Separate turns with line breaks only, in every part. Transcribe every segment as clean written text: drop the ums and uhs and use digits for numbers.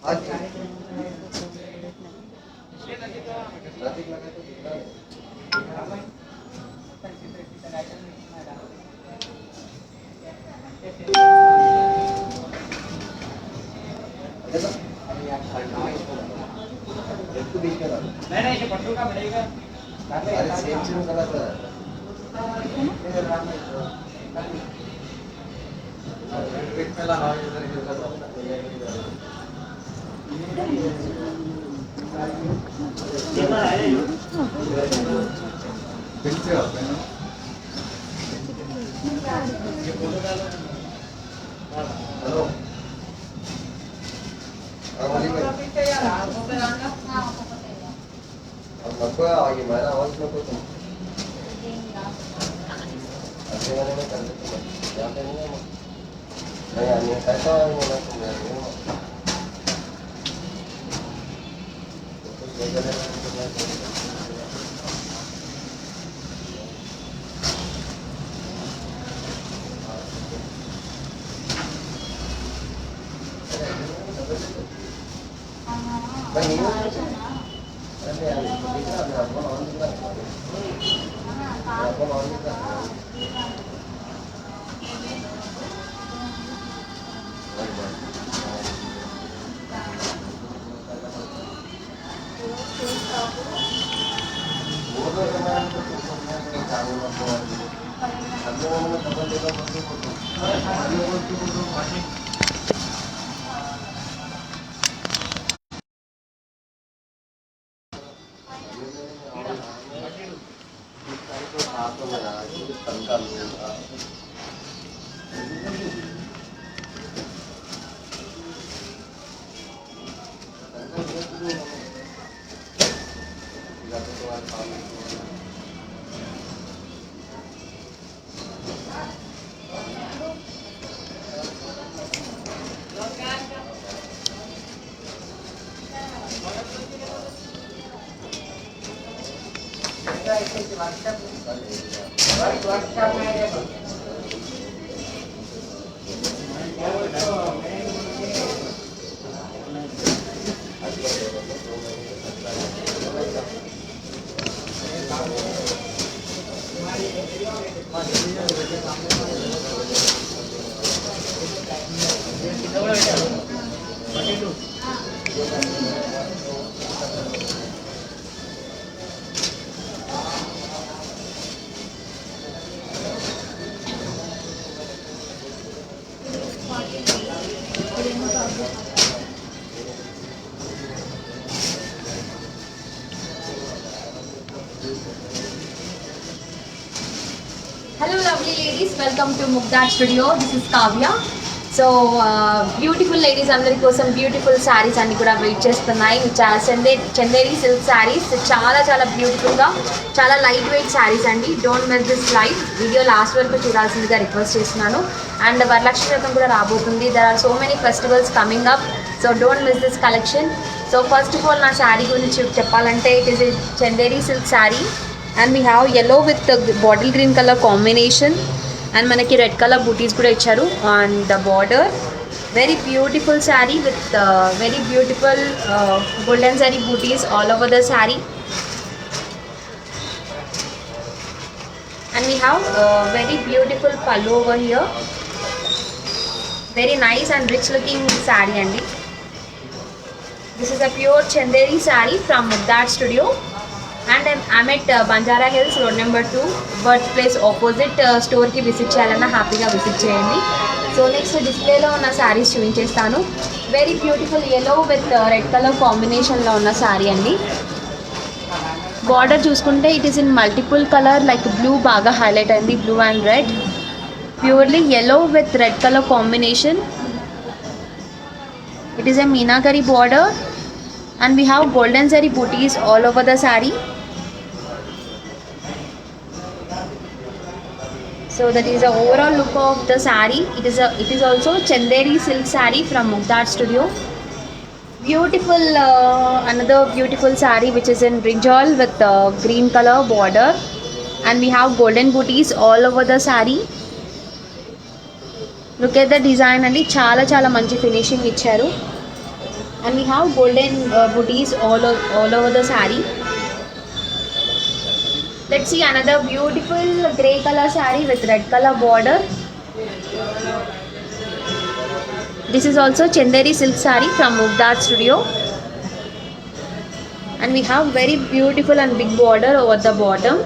नहीं पट्टू का बढ़ेगा हेलो नको आगे मेरा आवाज नको तुम ऐसे मैंने कर देता क्या करेंगे नहीं आने कैसा आएंगे ना तुम
Hello lovely ladies, welcome to Mugdad Studio. This is Kavya. So beautiful ladies అందరి కోసం బ్యూటిఫుల్ సారీస్ అన్ని కూడా వెయిట్ చేస్తున్నాయి. చాలా చందేరి సిల్క్ సారీస్ చాలా చాలా బ్యూటిఫుల్గా చాలా లైట్ వెయిట్ సారీస్ అండి. Don't miss this live video last వరకు చూడాల్సిందిగా రిక్వెస్ట్ చేస్తున్నాను. అండ్ వరలక్ష్మి వ్రతం కూడా రాబోతుంది. There are so many festivals coming up, so don't miss this collection. So first of all నా శారీ గురించి చెప్పాలంటే it is Chanderi silk sari and we have yellow with the bottle green color combination and manaki red color booties kuda icharu on the border. Very beautiful saree with very beautiful golden zari booties all over the saree, and we have very beautiful pallu over here. Very nice and rich looking saree andi. This is a pure Chanderi saree from Mugdad Studio. And I'm at Banjara Hills, road number 2, birthplace opposite store ki visit cheyalana happy ga visit cheyandi. So next display lo unna sarees chuvinchestanu. Very beautiful yellow with red color combination lo unna saree andi. Border చూసుకుంటే it is in multiple color like blue baga highlight అయింది, blue and red. Purely yellow with red color combination. It is a meenakari border and we have golden zari booties all over the saree. So that is the overall look of the saree. It is also Chanderi silk saree from Mugdad Studio. Beautiful another beautiful saree which is in brinjal with green color border, and we have golden booties all over the saree. Look at the design and chala chala manchi finishing icharu. and we have golden booties all over the saree. Let's see another beautiful grey color saree with red color border. This is also Chanderi silk saree from Mugdad Studio, and we have very beautiful and big border over the bottom.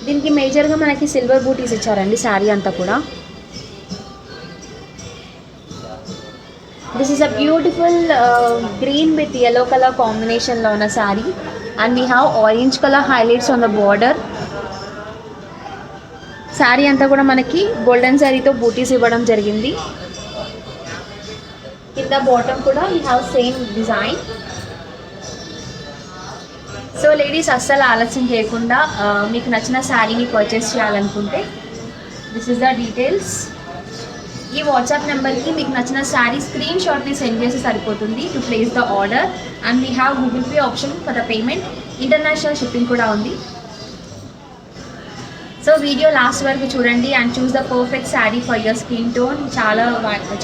దీనికి మేజర్గా మనకి silver బూటీస్ ఇచ్చారండి శారీ అంతా కూడా. This is a beautiful green with yellow colour కాంబినేషన్లో ఉన్న sari, and we have orange colour highlights on the border. Sari అంతా కూడా మనకి గోల్డెన్ శారీతో బూటీస్ ఇవ్వడం జరిగింది. కింద బాటమ్ కూడా we have same design. So ladies అస్సలు ఆలస్యం చేయకుండా మీకు నచ్చిన శారీని పర్చేస్ చేయాలనుకుంటే దిస్ ఇస్ ద డీటెయిల్స్. ఈ వాట్సాప్ నెంబర్కి మీకు నచ్చిన శారీ స్క్రీన్ షాట్ని సెండ్ చేసి సరిపోతుంది to place the order, and we have Google pay option for the payment. International shipping కూడా ఉంది. సో వీడియో లాస్ట్ వరకు చూడండి and choose the perfect sari for your skin tone.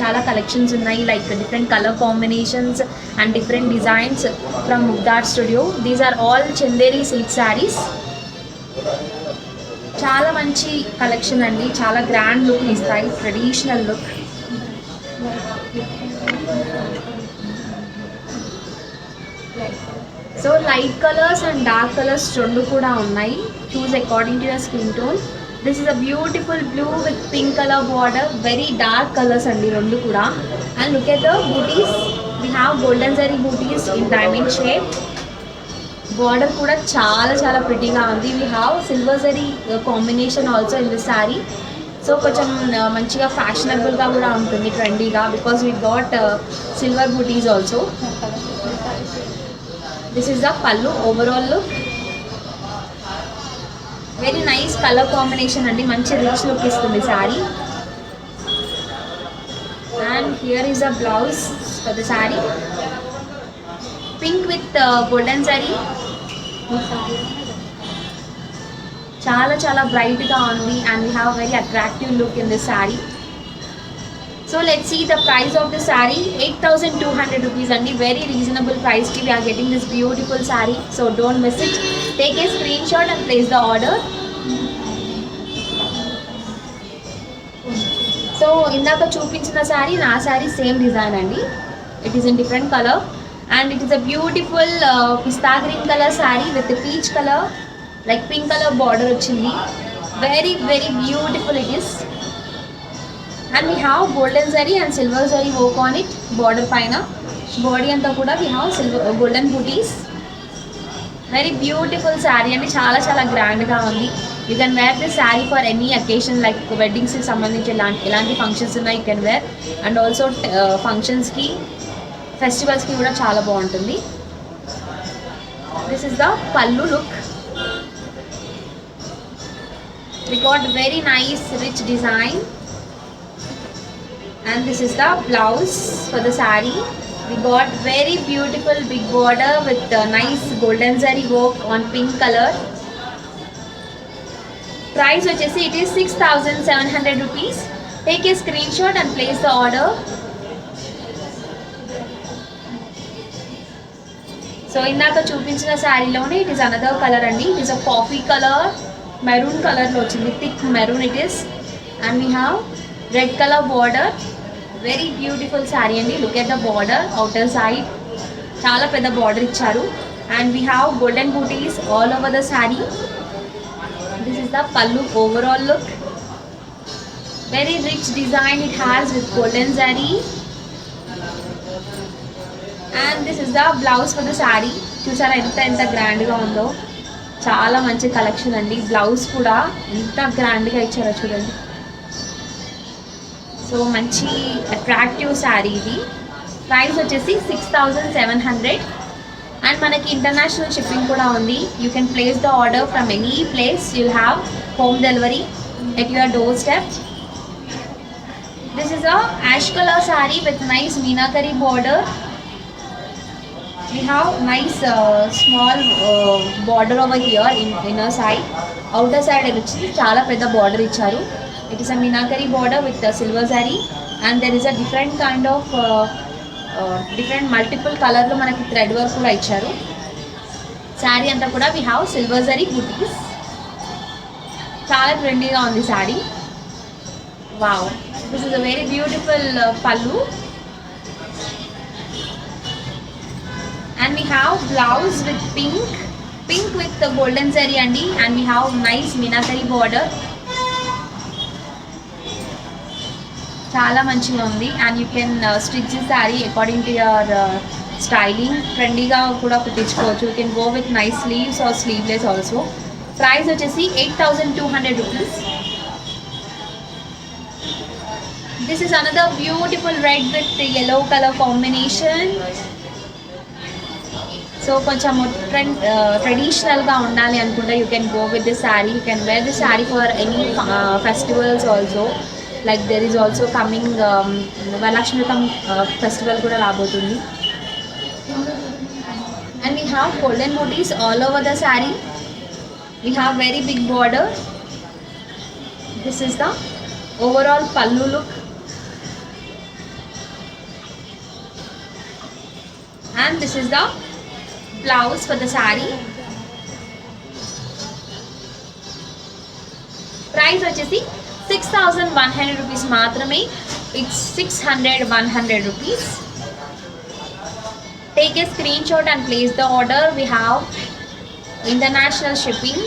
చాలా కలెక్షన్స్ ఉన్నాయి, like different colour combinations and different designs from Mugdha Art studio. These are all Chanderi silk saris. చాలా మంచి collection అండి, చాలా గ్రాండ్ లుక్ ఇస్తాయి, traditional look. So light colours and dark colours రెండు కూడా ఉన్నాయి. Choose according to your skin tone. This is a beautiful blue with pink colour border, very dark colours అండి రెండు కూడా. And look at the bootis, we have golden zari bootis in diamond shape. Border కూడా చాలా చాలా ప్రిటీగా ఉంది. We have silver zari combination also in this sari. So కొంచెం మంచిగా ఫ్యాషనబుల్గా కూడా ఉంటుంది, ట్రెండీగా, because we got silver bootis also. This is the pallu overall look. Very nice colour combination అండి, మంచి రిచ్ లుక్ ఇస్తుంది sari. And here is the blouse for the sari. Pink with golden zari, చాలా చాలా బ్రైట్గా ఉంది. And we have very attractive look in this sari. So let's see the price of the saree. 8,200 rupees and very reasonable price ki we are getting this beautiful saree. So don't miss it. Take a screenshot and place the order. So indaka చూపించిన saree na saree same design andi. It is in different color and it is a beautiful pista green color saree with a peach color like pink color border వచ్చింది. Very very beautiful it is. And we have golden zari and silver zari work on it. Border paina body anta kuda we have silver golden booties. Very beautiful saree and chaala chaala grand ga undi. You can wear this saree for any occasion like weddings ki sambandhinchi elanti functions unna you can wear, and also functions ki festivals ki kuda chaala baaguntundi. This is the pallu look. We got very nice rich design. And this is the blouse for the saree. We got very beautiful big border with nice golden zari work on pink color. Price vachesi it is 6,700 rupees. Take a screenshot and place the order. So indaka చూపించిన saree lone it is another color andi. It is a coffee color, maroon color lo ochindi, thick maroon it is, and we have red color border. Very beautiful saree andi. Look at the border, outer side chaala pedda border icharu, and we have golden booties all over the saree. This is the pallu overall look. Very rich design it has with golden zari, and this is the blouse for the saree. చూసారా ఎంత grand గా ఉందో, చాలా మంచి collection అండి. Blouse కూడా ఎంత grand గా ఇచ్చారో చూడండి. సో మంచి అట్రాక్టివ్ శారీ ఇది. ప్రైస్ వచ్చేసి 6,700 అండ్ మనకి ఇంటర్నేషనల్ షిప్పింగ్ కూడా ఉంది. You can place the order from any place. You'll have home delivery at your door step. This is a ash colour sari with nice meenakari border. We have nice small border over here in inner side. Outer side వచ్చి చాలా పెద్ద border ఇచ్చారు. It is a minakari border with the silver zari, and there is a different kind of different multiple కలర్లో మనకి thread work కూడా ఇచ్చారు. శారీ అంతా కూడా వీ హ్యావ్ సిల్వర్ జరీ బుటీస్. చాలా ట్రెండీగా ఉంది sari. Wow, this is a very beautiful pallu. And we have blouse with pink with golden zari అండి. And we have nice meenakari border. చాలా మంచిగా ఉంది. And you can stitch the sari according to your styling. ట్రెండీగా కూడా కుట్టించుకోవచ్చు. You can go with nice sleeves or sleeveless also. Price వచ్చేసి 8,200 rupees. This is another beautiful red with yellow colour combination. So కొంచెం ట్రెడిషనల్గా ఉండాలి అనుకుంటే you can go with this sari. You can wear this sari for any festivals also. Like there is also coming Varalakshmi festival కూడా రాబోతుంది. And we have golden booties all over the sari. We have very big border. This is the overall pallu look. And this is the blouse for the sari. Price వచ్చేసి 6,100 rupees మాత్రమే. It's 600 rupees. Take a screenshot and place the order. We have international shipping.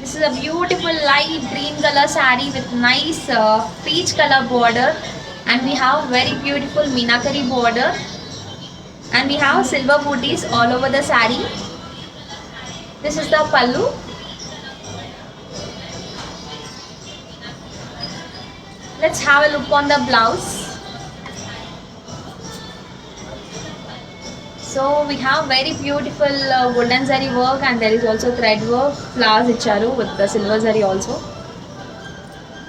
This is a beautiful light green color saree with nice peach color border, and we have very beautiful meenakari border, and we have silver booties all over the saree. This is the pallu. Let's have a look on the blouse. So we have very beautiful golden zari work, and there is also thread work, flowers icharu with the silver zari also.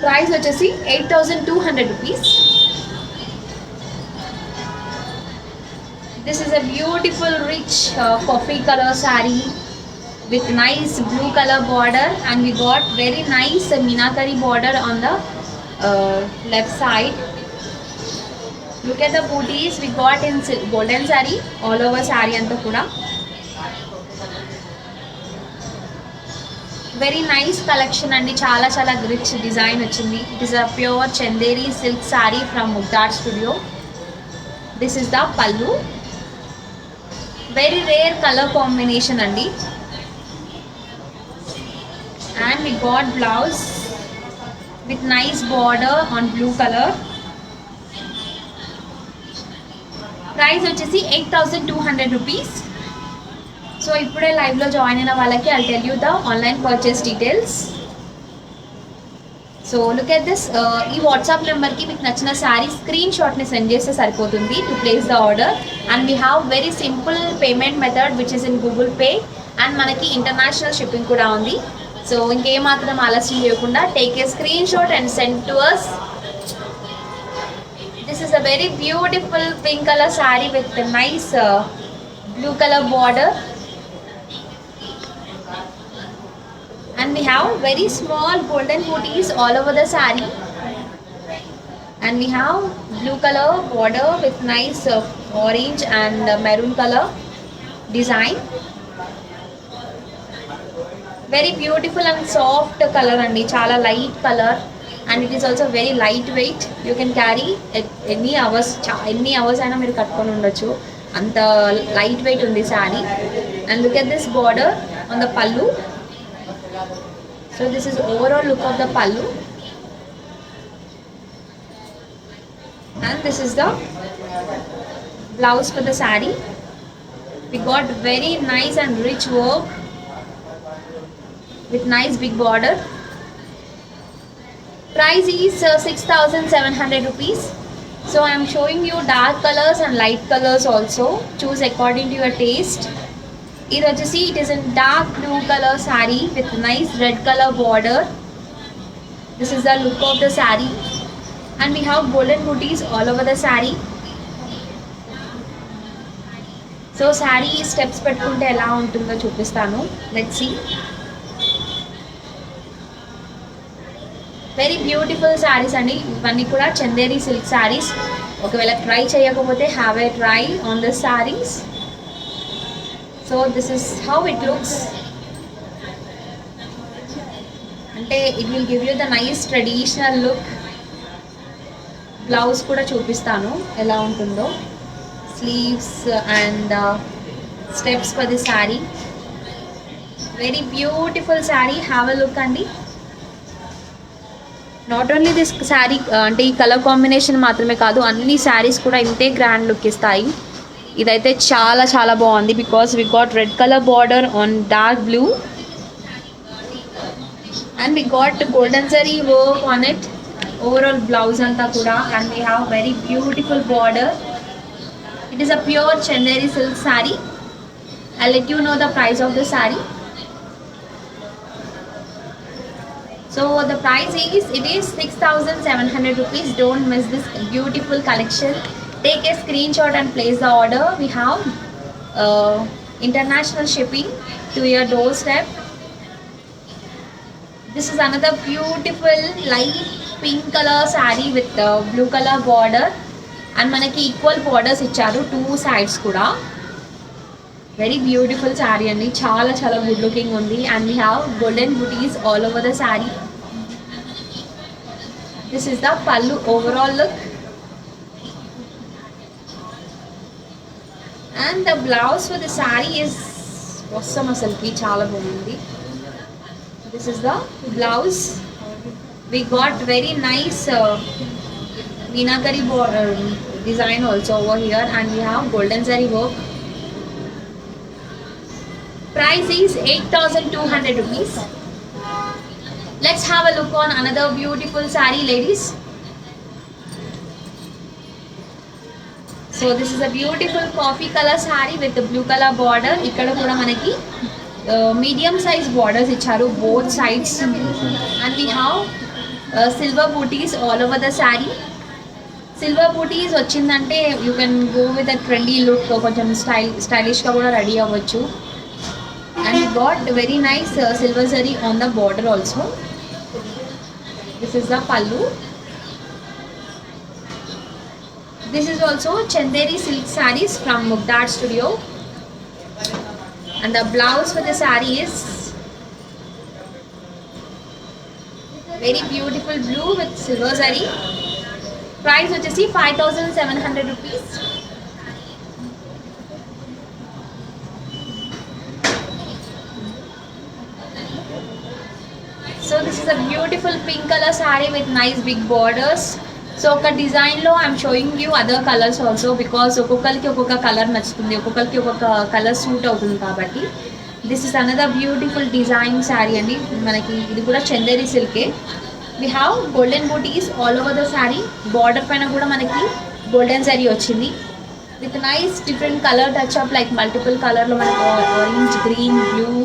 Price vachesi 8,200 rupees. This is a beautiful rich coffee color saree with nice blue color border, and we got very nice meenakari border on the left side. Look at the booties we got in golden saree all over saree anta kuda. Very nice collection andi. Chala rich design vachindi. It is a pure chanderi silk saree from Mugdar Studio. This is the pallu. Very rare color combination andi. And we got blouse with nice border on blue color. Price వచ్చేసి 8,200 rupees. So ఇప్పుడే లైవ్లో join అయిన వాళ్ళకి I'll tell you the online purchase details. So look at this. ఈ WhatsApp నెంబర్కి మీకు నచ్చిన saree screen షాట్ని సెండ్ చేస్తే సరిపోతుంది to place the order. And we have very simple payment method which is in Google Pay, and మనకి international shipping కూడా ఉంది. సో ఇంకేమాత్రం ఆలస్యం చేయకుండా take a screenshot and send to us. This is a very beautiful pink color saree with a nice blue color border, and we have very small golden booties all over the saree, and we have blue color border with nice orange and maroon color design. Very beautiful and soft color andi, chala light color. And it is also very lightweight. You can carry at any hours అయినా మీరు కట్టుకొని ఉండొచ్చు. అంత light weight ఉంది sari. And look at this border on the pallu. So this is overall look of the pallu. And this is the blouse for the sari. We got very nice and rich work with nice big border. Price is 6,700 rupees. So I am showing you dark colors and light colors also. Choose according to your taste. It is in dark blue color saree with nice red color border. This is the look of the saree, and we have golden booties all over the saree. So saree steps pettukunte ela untundo chupistanu. Let's see. Very beautiful saris అండి. ఇవన్నీ కూడా Chanderi silk saris. ఒకవేళ try చేయకపోతే have a try on the saris. So this is how it looks. అంటే it will give you the nice traditional look. Blouse కూడా చూపిస్తాను ఎలా ఉంటుందో. Sleeves and steps for the sari. Very beautiful sari, have a look అండి. Not only this sari, అంటే ఈ colour combination మాత్రమే కాదు, అన్ని శారీస్ కూడా ఇంతే గ్రాండ్ లుక్ ఇస్తాయి. ఇదైతే చాలా చాలా బాగుంది because we got red colour border on dark blue and we got golden zari work on it. Overall blouse అంతా కూడా, and we have very beautiful border. It is a pure Chanderi silk saree. I let you know the price of the saree. So the price is, it is 6,700 rupees. Don't miss this beautiful collection. Take a screenshot and place the order. We have international shipping to your doorstep. This is another beautiful light pink color saree with blue color border, and manaki equal borders icharu two sides kuda. Very beautiful saree andi, చాలా చాలా good looking undi, and we have golden booties all over the saree. This is the pallu overall look, and the blouse for the saree is awesome. Asalki చాలా బాగుంది. This is the blouse. We got very nice meenakari design also over here, and we have golden zari work. Price is 8,200 rupees. Let's have a look on another beautiful saree, ladies. So this is a beautiful coffee color saree with the blue color border. Ikkada kuda manaki medium size borders icharu both sides, and we have silver booties all over the saree. Silver booties వచ్చిందంటే you can go with a trendy look, కొంచెం stylish గా కూడా ready అవ్వచ్చు. And we got very nice silver zari on the border also. This is the pallu. This is also Chanderi silk sarees from Mugdad Studio, and the blouse for the saree is very beautiful blue with silver zari. Price వచ్చేసి 5,700 rupees. So this is a beautiful pink color saree with nice big borders. So oka design lo I am showing you other colors also, because ఒక్కొక్కరికి ఒక్కొక్క colour నచ్చుతుంది, ఒక్కొక్కరికి ఒక్కొక్క colour suit అవుతుంది కాబట్టి. This is another beautiful design saree అండి. మనకి ఇది కూడా Chanderi సిల్కే. We have golden booties all over the saree. Border పైన కూడా మనకి గోల్డెన్ జరీ వచ్చింది with nice different color touch up, like multiple color లో మనకి orange, green, blue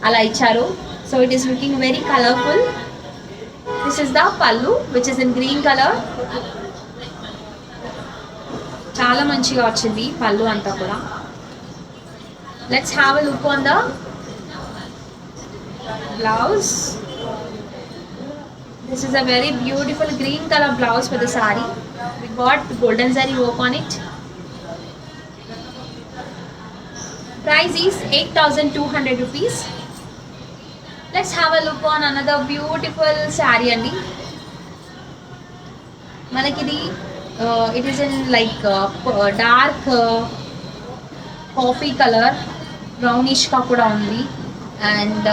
అలా ఇచ్చారు. So it is looking very colorful. This is the pallu, which is in green color. చాలా మంచిగా వచ్చింది పల్లు అంతా కూడా. Let's have a look on the blouse. This is a very beautiful green color blouse for the saree. We got golden zari work on it. Price is 8,200 rupees. Let's have a look on another beautiful saree andi. Manaki it is in like dark coffee color, brownish ka kuda undi, and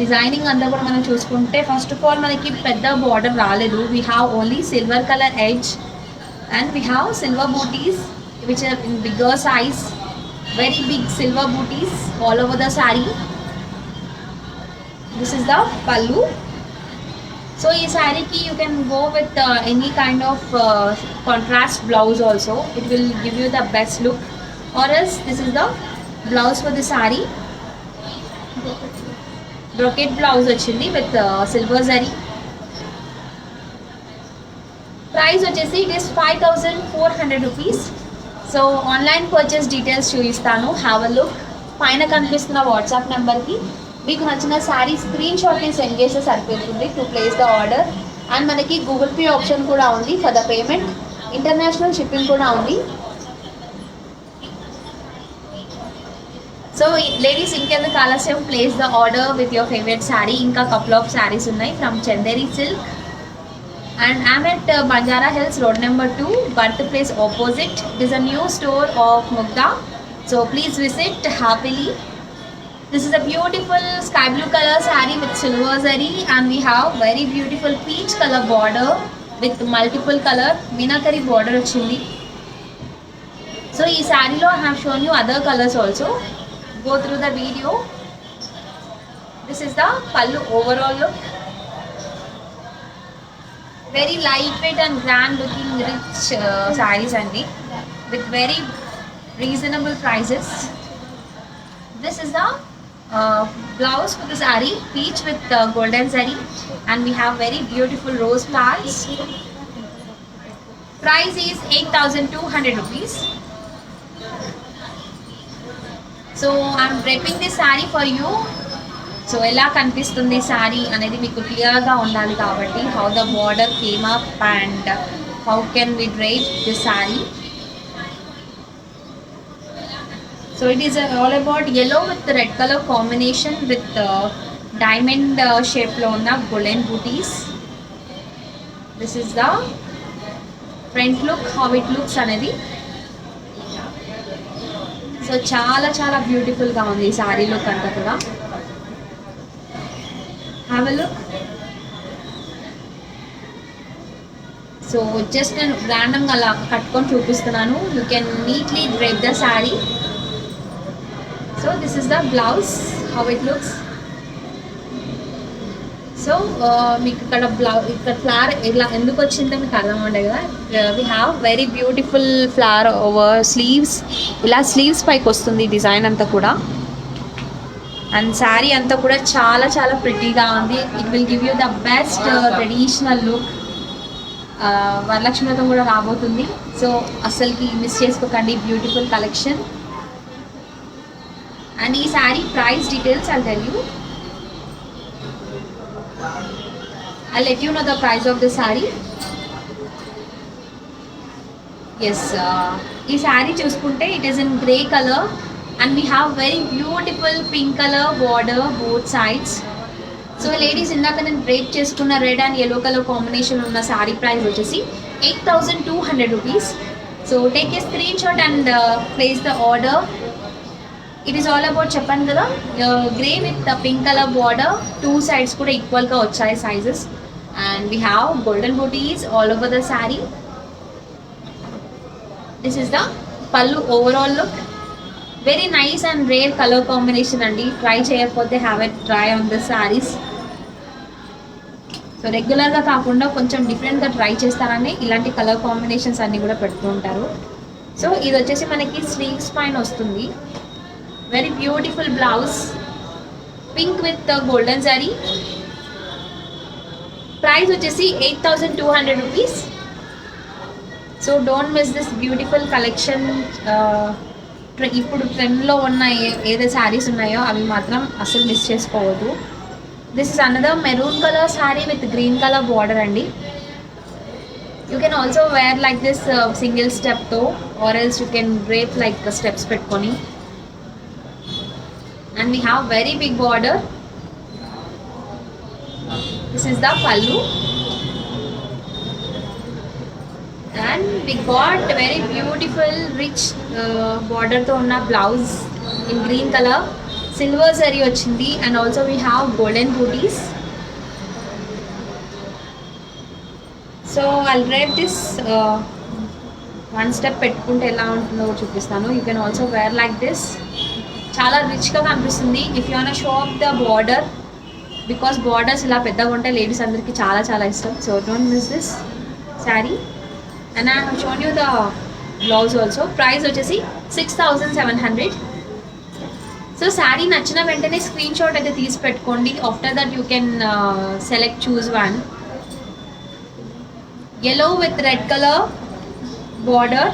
designing anda kuda manam chusukunte, first of all manaki pedda border raaledu. We have only silver color edge, and we have silver booties which are in bigger size, very big silver booties all over the saree. This is the pallu. So in saree ki you can go with any kind of contrast blouse also. It will give you the best look. Or else this is the blouse for the saree. Brocade blouse వచ్చింది with silver zari. Price వచ్చేసి it is 5,400 rupees. So online purchase details చూపిస్తాను. Have a look. పైన కనిపిస్తున్న WhatsApp నెంబర్కి మీకు నచ్చిన saree screen షాట్ని send చేస్తే సరిపోతుంది to place the order. And మనకి గూగుల్ పే ఆప్షన్ కూడా ఉంది for the payment. International shipping కూడా ఉంది. సో లేడీస్ ఇంకెందుకు ఆలస్యం, place the order with your favourite sari. ఇంకా కపుల్ ఆఫ్ శారీస్ ఉన్నాయి from Chanderi silk. And I'm at Banjara Hills, road number 2, birthplace opposite. It is a new store of Mugdha. So please visit happily. This is a beautiful sky blue color saree with silver zari, and we have very beautiful peach color border with multiple color meenakari border ochindi. So ee saree lo I have shown you other colors also. Go through the video. This is the pallu overall look. Very lightweight and grand looking rich sarees andi with very reasonable prices. This is the blouse for the saree, peach with golden zari, and we have very beautiful rose flowers. Price is 8,200 rupees. So I'm draping this saree for you. So ఎలా కనిపిస్తుంది శారీ అనేది మీకు క్లియర్గా ఉండాలి కాబట్టి how the border came up and how can we drape this sari. So it is all about yellow with red colour combination with diamond షేప్లో ఉన్న golden butis. This is the front look, how it looks అనేది. So చాలా చాలా బ్యూటిఫుల్గా ఉంది ఈ sari look అంతా కూడా. Have a look. So just నేను ర్యాండమ్గా అలా కట్టుకొని చూపిస్తున్నాను. You can neatly drape the saree. So this is the blouse, how it looks. So మీకు ఇక్కడ ఇక్కడ ఫ్లవర్ ఇలా ఎందుకు వచ్చిందో మీకు అర్థం ఉండే కదా. We have very beautiful flower over sleeves. ఇలా స్లీవ్స్ పైకి వస్తుంది డిజైన్ అంతా కూడా. అండ్ శారీ అంతా కూడా చాలా చాలా ప్రిటీగా ఉంది. It will give you the best traditional look. Varalakshmi Vratham కూడా రాబోతుంది, సో అస్సలకి మిస్ చేసుకోకండి బ్యూటిఫుల్ కలెక్షన్. అండ్ ఈ saree price details I'll tell you. I'll let you know the price of the saree. Yes, ఈ శారీ చూసుకుంటే it is in grey color and we have very beautiful pink color border both sides. So ladies, ఇందాక నేను drape చేసుకున్న red and yellow colour combination ఉన్న sari price వచ్చేసి 8,200 rupees. So take a screenshot and place the order. It is all about చెప్పాను కదా grey with pink colour border, two sides కూడా ఈక్వల్గా వచ్చాయి sizes. And we have golden booties all over the saree. This is the pallu overall look. Very nice and rare color combination andi. Try cheyapothe have it try on the sarees. So regular ga kaakunda koncham different ga try chestarane ilanti color combinations anni kuda pettu untaru. So ఇది వచ్చేసి మనకి sleeves పైన వస్తుంది. Very beautiful blouse, pink with golden zari. Price వచ్చేసి 8,200 rupees. So don't miss this beautiful collection. ఇప్పుడు ట్రెండ్లో ఉన్న ఏదైతే శారీస్ ఉన్నాయో అవి మాత్రం అసలు మిస్ చేసుకోవద్దు. This is another maroon colour sari with green colour border అండి. You can also wear like this single స్టెప్తో or else you can drape like steps పెట్టుకొని. And we have very big border. This is the pallu and we got very beautiful rich border to unna blouse in green color, silver zari ochindi, and also we have golden booties. So I'll drape this one step pettukunte ela untundo chupistanu. You can also wear like this. Chala rich ga kanipistundi if you wanna show off the border, because borders ఇలా పెద్దగా ఉంటే ladies అందరికీ చాలా చాలా ఇష్టం. So don't miss this sari. And I have shown you the blouse also. Price వచ్చేసి 6,700. So sari నచ్చిన వెంటనే స్క్రీన్ షాట్ అయితే తీసి పెట్టుకోండి. After that you can select choose one. yellow with red colour border.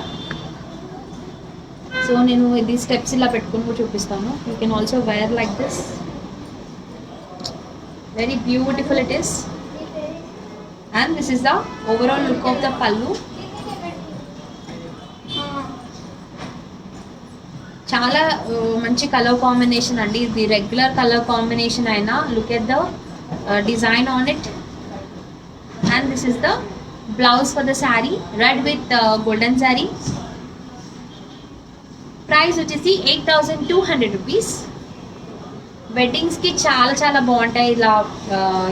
So నేను ఇది స్టెప్స్ ఇలా పెట్టుకుని చూపిస్తాను. You can also wear like this. Very beautiful it is. And this is the overall look of the pallu. చాలా మంచి colour combination అండి. ఇది regular colour combination అయినా look at the design on it. And this is the blouse for the sari, red with golden sari. Price వచ్చేసి 8,200 rupees. వెడ్డింగ్స్కి చాలా చాలా బాగుంటాయి ఇలా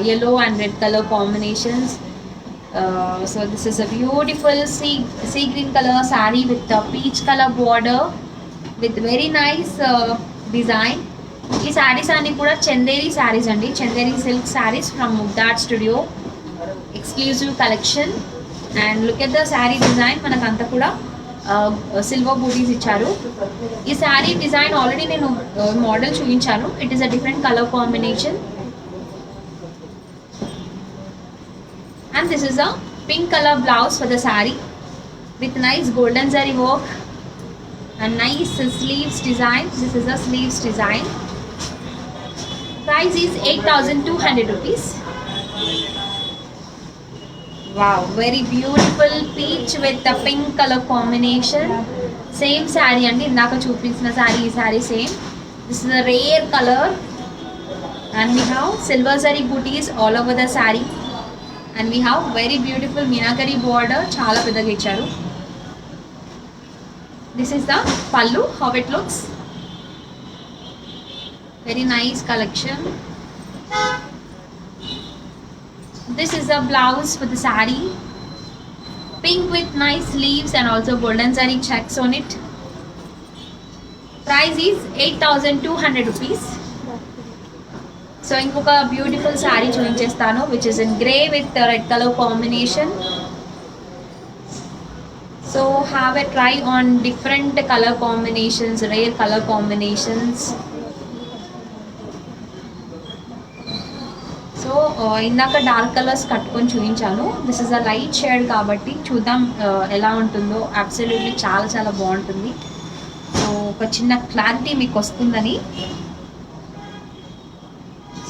yellow and red colour combinations. So this is a beautiful sea green colour sari with peach colour border with very nice design. ఈ శారీస్ అన్ని కూడా చందేరి శారీస్ అండి, Chanderi silk saris from Mugdha Art studio exclusive collection. And look at the sari design, మనకంతా కూడా silver బూటీస్ ఇచ్చారు. ఈ sari design already నేను model చూపించాను. It is a different colour combination. And this is a pink colour blouse for the sari with nice golden zari work and nice sleeves design. This is a sleeves design. Price is 8,200 rupees. Wow, very beautiful peach with the pink color combination. Same saree andi, indaka chupinchina saree, ee saree same. This is a rare color and we have silver zari booties all over the saree and we have very beautiful meenakari border, chaala pedaga icharu. This is the pallu, how it looks. Very nice collection. This is the blouse for the saree. Pink with nice sleeves and also golden zari checks on it. Price is 8,200 rupees. So inkoka beautiful saree chuvinchestanu which is in grey with the red color combination. So have a try on different color combinations, rare color combinations. So indaka dark colors kattukoni chuvinchanu. This is a light shade kabatti chudam ela untundo. Absolutely chaala chaala baaguntundi. So oka chinna clarity meeku ostundani.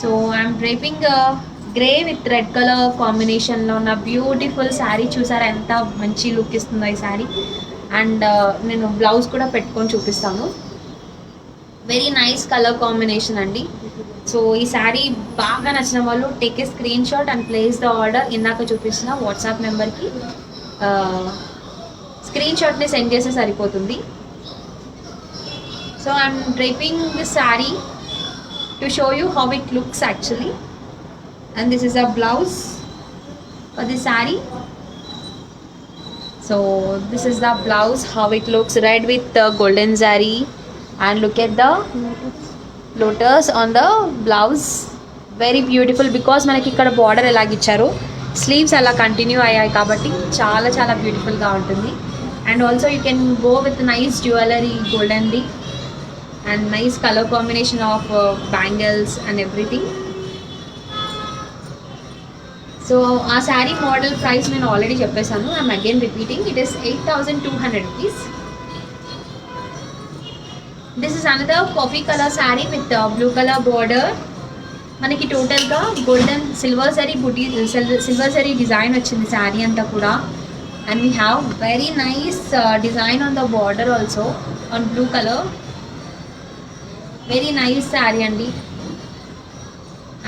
So I am draping grey with red colour కాంబినేషన్లో ఉన్న beautiful sari. చూసారా ఎంత మంచి look ఇస్తుందో ఈ sari. And నేను blouse కూడా పెట్టుకొని చూపిస్తాను. వెరీ నైస్ కలర్ కాంబినేషన్ అండి. సో ఈ శారీ బాగా నచ్చిన వాళ్ళు take a screenshot and place the order. ఇందాక చూపించిన వాట్సాప్ నెంబర్కి స్క్రీన్ షాట్ని సెండ్ చేస్తే సరిపోతుంది. So I'm డ్రైపింగ్ this sari to show you how it looks actually. And this is a blouse for the saree. So this is the blouse, how it looks, red with the golden zari. And look at the lotus on the blouse. Very beautiful because manaki ikkada border elagi icharu, sleeves ala continue ayyayi kabatti chaala chaala beautiful ga untundi. And also you can go with nice jewelry, golden di and nice color combination of bangles and everything. So ఆ sari model price నేను already చెప్పేశాను. I'm again repeating. It is 8,200 rupees. This is another coffee colour sari with blue colour border. మనకి టోటల్గా golden silver zari బుటీ, silver zari design వచ్చింది శారీ అంతా కూడా. And we have very nice design on the border also on blue colour. Very nice sari అండి.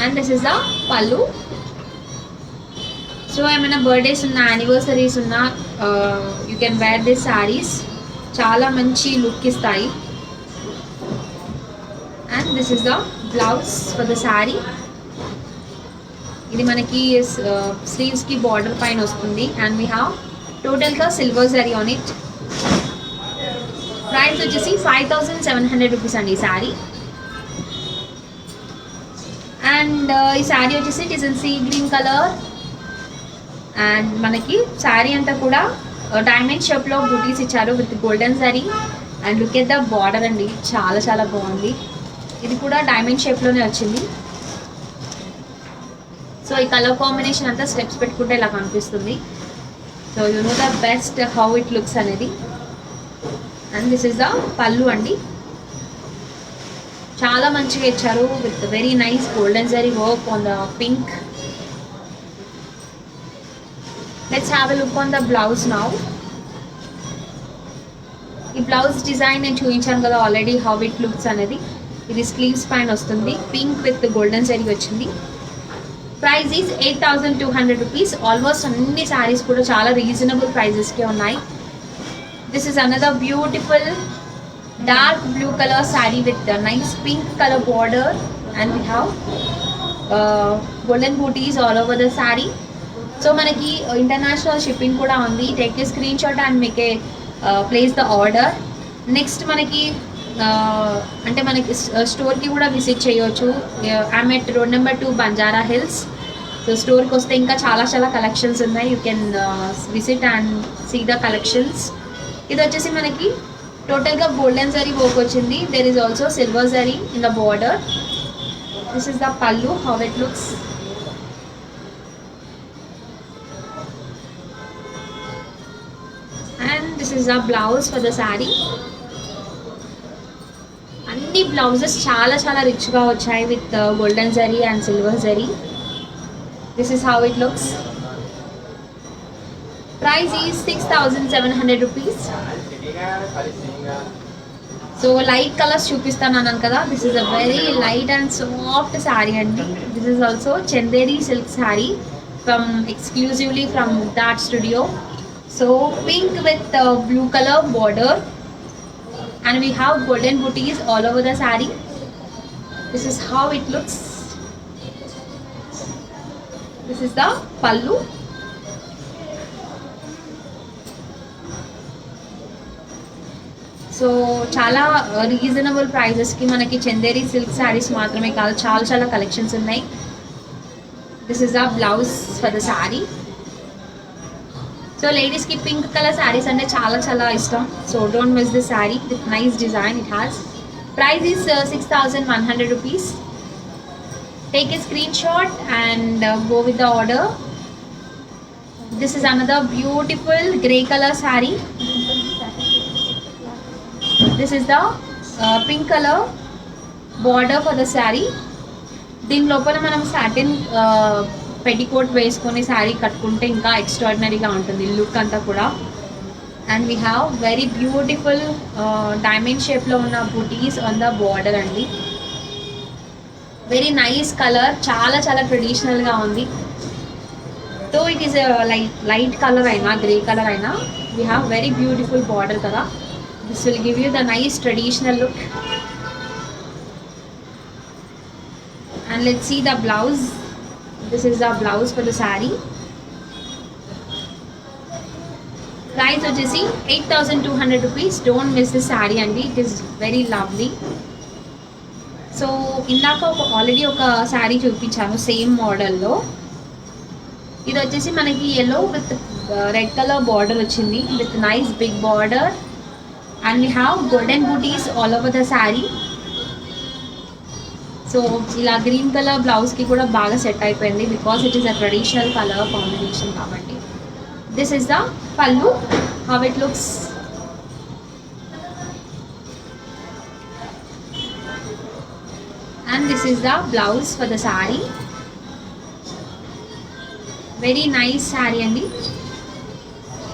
And this is the pallu. So ఏమైనా birthdays ఉన్న, anniversaries ఉన్న you can wear this sarees. చాలా మంచి లుక్ ఇస్తాయి. And this is the blouse for the saree. ఇది మనకి స్లీవ్స్కి బార్డర్ పైన వస్తుంది. అండ్ వీ హ్యావ్ టోటల్గా silver zari on it. Price వచ్చేసి 5,700 రూపీస్ అండి ఈ శారీ. అండ్ ఈ శారీ వచ్చేసి it is in see green colour. And మనకి శారీ అంతా కూడా డైమండ్ షేప్లో బూటీస్ ఇచ్చారు with golden zari. And look at the border అండి, చాలా చాలా బాగుంది. ఇది కూడా డైమండ్ షేప్లోనే వచ్చింది. సో ఈ కలర్ కాంబినేషన్ అంతా స్టెప్స్ పెట్టుకుంటే ఇలా కనిపిస్తుంది. So you know the best how it looks అనేది. అండ్ దిస్ ఇస్ ద పల్లు అండి. చాలా మంచిగా ఇచ్చారు with very nice golden zari work on the pink. Let's have a look on the blouse now. ఈ బ్లౌజ్ డిజైన్ నేను చూపించాను కదా ఆల్రెడీ, హౌ ఇట్ లుక్స్ అనేది. ఇది స్లీవ్స్ పైన వస్తుంది, పింక్ విత్ గోల్డెన్ జరీ వచ్చింది. Price is 8,200 rupees. ఆల్మోస్ట్ అన్ని శారీస్ కూడా చాలా రీజనబుల్ ప్రైజెస్కే ఉన్నాయి. This is another beautiful dark blue colour sari with nice pink colour border and we have golden booties all over the sari. So మనకి ఇంటర్నేషనల్ షిప్పింగ్ కూడా ఉంది. Take a screenshot and make a place the order. Next మనకి అంటే మనకి స్టోర్కి కూడా visit చేయవచ్చు. I'm at road number 2 Banjara Hills. So స్టోర్కి వస్తే ఇంకా చాలా చాలా కలెక్షన్స్ ఉన్నాయి. You can visit and see the collections. ఇది వచ్చేసి మనకి టోటల్గా గోల్డెన్ జరీ వర్క్ వచ్చింది. There is also silver zari in the border. This is the pallu, how it looks. And this is the blouse for the sari. అన్ని బ్లౌజెస్ చాలా చాలా రిచ్గా వచ్చాయి with golden zari and silver zari. This is how it looks. Price is 6,700 rupees. So light colours చూపిస్తాను అన్నాను కదా. This is a very light and soft sari అండి. This is also Chanderi silk sari from exclusively from Mugdha Art studio. So pink with blue colour border and we have golden booties all over the saree. This is how it looks. This is the pallu. So చాలా reasonable ప్రైజెస్కి మనకి Chanderi silk saris మాత్రమే కాదు, చాలా చాలా collections ఉన్నాయి. This is the blouse for the sari. So లేడీస్కి pink colour saris అంటే చాలా చాలా ఇష్టం. So don't miss this sari with nice design it has. Price is 6,100 rupees. Take a screenshot and go with the order. This is another beautiful grey colour sari. This is the pink colour border for the sari. దీని లోపల మనం satin petticoat వేసుకొని శారీ కట్టుకుంటే ఇంకా ఎక్స్ట్రాడినరీగా ఉంటుంది look అంతా కూడా. And we have very beautiful diamond షేప్లో ఉన్న బూటీస్ ఆన్ ద బార్డర్ అండి. వెరీ నైస్ కలర్, చాలా చాలా ట్రెడిషనల్గా ఉంది. So it is light colour అయినా గ్రే కలర్ అయినా we have very beautiful border కదా. This will give you the nice traditional look. And let's see the blouse. This is the blouse for the saree. Price వచ్చేసి 8,200 rupees. Don't miss this saree అండి. It is very lovely. సో ఇందాక already ఒక శారీ చూపించాను same మోడల్లో. ఇది వచ్చేసి మనకి yellow with red colour border వచ్చింది with nice big border and we have golden booties all over the sari. సో ఇలా గ్రీన్ కలర్ బ్లౌజ్కి కూడా బాగా సెట్ అయిపోయింది because it is a traditional colour combination కాబట్టి. This is the pallu, how it looks. And this is the blouse for the sari. Very nice sari అండి.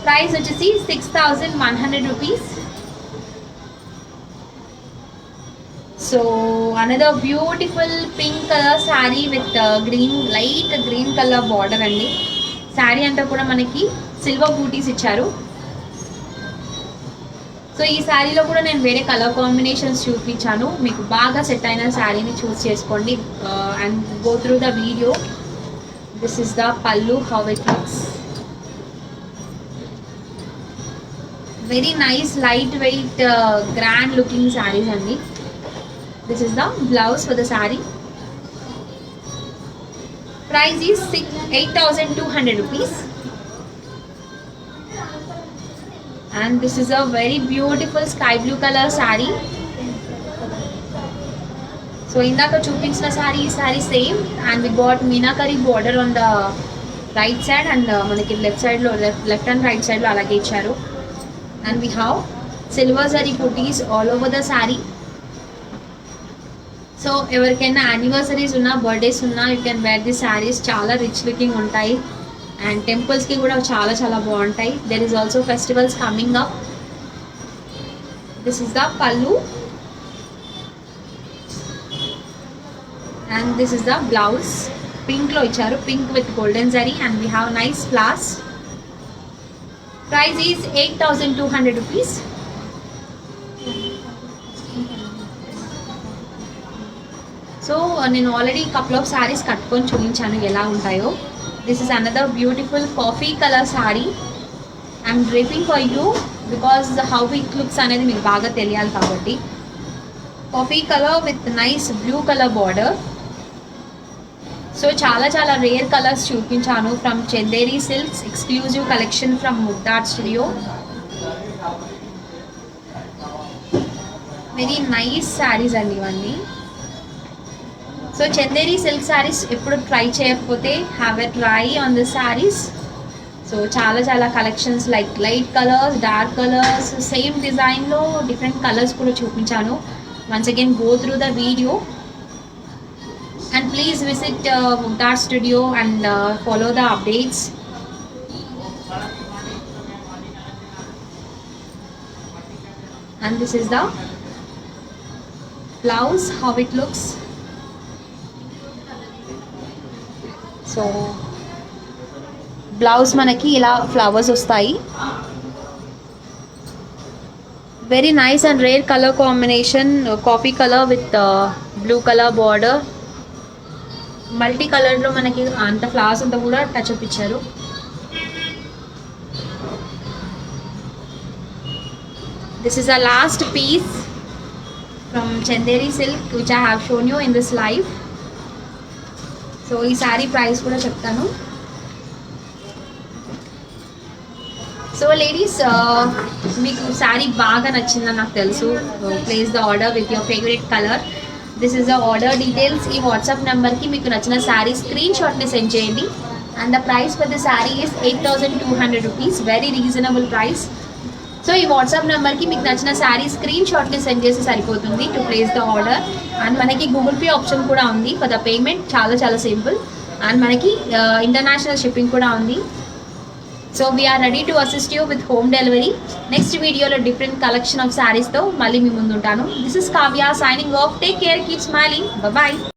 Price వచ్చేసి 6,100 rupees. So another beautiful pink colour sari with green light green colour border అండి. శారీ అంతా కూడా మనకి silver బూటీస్ ఇచ్చారు. So ఈ శారీలో కూడా నేను వేరే కలర్ కాంబినేషన్స్ చూపించాను. మీకు బాగా సెట్ అయిన శారీని చూస్ చేసుకోండి and go through the video. This is the pallu, how it looks. Very nice light weight grand looking saris అండి. This is the blouse for the saree. Price is 8,200 rupees. And this is a very beautiful sky blue color saree. So indaka chupinchina saree same, and we got meenakari border on the right side and manaki left side lo left and right side lo alage icharu. And we have silver zari booties all over the saree. So ఎవరికైనా anniversaries ఉన్నా birthdays ఉన్నా you can wear the saris. చాలా rich looking ఉంటాయి and టెంపుల్స్కి కూడా చాలా చాలా బాగుంటాయి. There is also festivals coming up. This is the pallu. And this is the blouse. Pink lo icharu, pink with golden zari, and we have nice flowers. Price is 8,200 rupees. So నేను already couple of sarees కట్టుకొని చూపించాను ఎలా ఉంటాయో. This is another beautiful coffee color saree. I'm draping for you because how it looks అనేది మీకు బాగా తెలియాలి కాబట్టి. Coffee color with nice blue color border. సో చాలా చాలా రేర్ కలర్స్ చూపించాను from Chanderi silks exclusive collection from Mugdha Art studio. Very nice saris అండి ఇవన్నీ. సో చందేరి సిల్క్ శారీస్ ఎప్పుడు ట్రై చేయకపోతే have a try on the saris. సో చాలా చాలా collections like light colours, dark colours, same డిజైన్లో డిఫరెంట్ కలర్స్ కూడా చూపించాను. Once again go through the video and please visit Mukhtar Studio and follow the updates. And this is the blouse, how it looks. So blouse manaki ila flowers vastayi. Very nice and rare color combination, coffee color with blue color border. Multi కలర్లో మనకి అంత flowers అంతా కూడా touch up ఇచ్చారు. This is the last piece from Chanderi silk which I have shown you in this live. So ఈ saree price కూడా చెప్తాను. So ladies, మీకు శారీ బాగా నచ్చిందని నాకు తెలుసు. Place the order with your favourite colour. This is the order details. ఈ WhatsApp నెంబర్కి మీకు నచ్చిన శారీ స్క్రీన్ షాట్ని సెండ్ చేయండి. And the price for the sari is 8,200 rupees. Very reasonable price. So ఈ వాట్సాప్ నెంబర్కి మీకు నచ్చిన శారీ స్క్రీన్ షాట్ని సెండ్ చేసి సరిపోతుంది to place the order. And మనకి గూగుల్ పే ఆప్షన్ కూడా ఉంది ఫర్ ద పేమెంట్. చాలా చాలా సింపుల్. అండ్ మనకి ఇంటర్నేషనల్ షిప్పింగ్ కూడా ఉంది. So we're ready to assist you with home delivery. Next వీడియోలో డిఫరెంట్ కలెక్షన్ ఆఫ్ శారీస్తో మళ్ళీ మీ ముందు ఉంటాను. This is Kavya signing off. Take care, keep smiling. Bye.